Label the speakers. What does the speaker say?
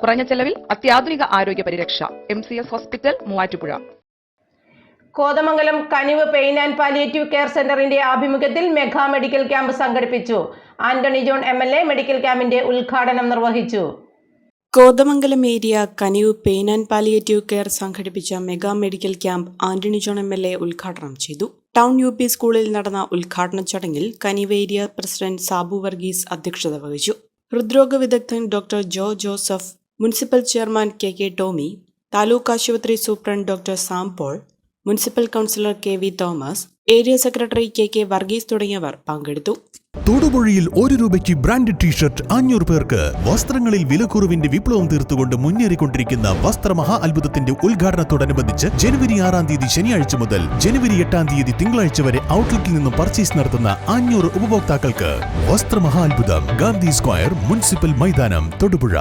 Speaker 1: കുറഞ്ഞ ചെലവിൽ അത്യാധുനിക ആരോഗ്യ പരിരക്ഷ. MCS hospital, Muvattupuzha.
Speaker 2: Kothamangalam Kanivu pain and palliative care സെന്ററിന്റെ ആഭിമുഖ്യത്തിൽ മെഗാ മെഡിക്കൽ ക്യാമ്പ് സംഘടിപ്പിച്ചു. ആന്റണി ജോൺ MLA മെഡിക്കൽ ക്യാമ്പിന്റെ ഉദ്ഘാടനം നിർവഹിച്ചു.
Speaker 3: Kothamangalam area Kanivu pain and palliative care സംഘടിപ്പിച്ച mega medical camp Antony John MLA ഉദ്ഘാടനം ചെയ്തു. ടൗൺ UP സ്കൂളിൽ നടന്ന ഉദ്ഘാടന ചടങ്ങിൽ കനിവ് ഏരിയ പ്രസിഡന്റ് സാബു വർഗീസ് അധ്യക്ഷത വഹിച്ചു. ഹൃദ്രോഗ വിദഗ്ധൻ doctor Jo Joseph, municipal chairman KK Tomy, taluk ആശുപത്രി superintendent doctor Sam Paul, municipal councillor KV Thomas, area secretary KK Varghese തുടങ്ങിയവർ പങ്കെടുത്തു.
Speaker 4: തൊടുപുഴയിൽ 1 രൂപയ്ക്ക് ബ്രാൻഡ് ടീഷർട്ട് 500 പേർക്ക്. വസ്ത്രങ്ങളിൽ വിലക്കുറവിന്റെ വിപ്ലവം തീർത്തുകൊണ്ട് മുന്നേറിക്കൊണ്ടിരിക്കുന്ന വസ്ത്രമഹാ അത്ഭുതത്തിന്റെ ഉദ്ഘാടനത്തോടനുബന്ധിച്ച് ജനുവരി 6-ാം തീയതി ശനിയാഴ്ച മുതൽ ജനുവരി 8-ാം തീയതി തിങ്കളാഴ്ച വരെ ഔട്ട്ലെറ്റിൽ നിന്നും പർച്ചേസ് നടത്തുന്ന 500 ഉപഭോക്താക്കൾക്ക് വസ്ത്രമഹാ അത്ഭുതം, ഗാന്ധി സ്ക്വയർ, മുനിസിപ്പൽ മൈതാനം, തൊടുപുഴ.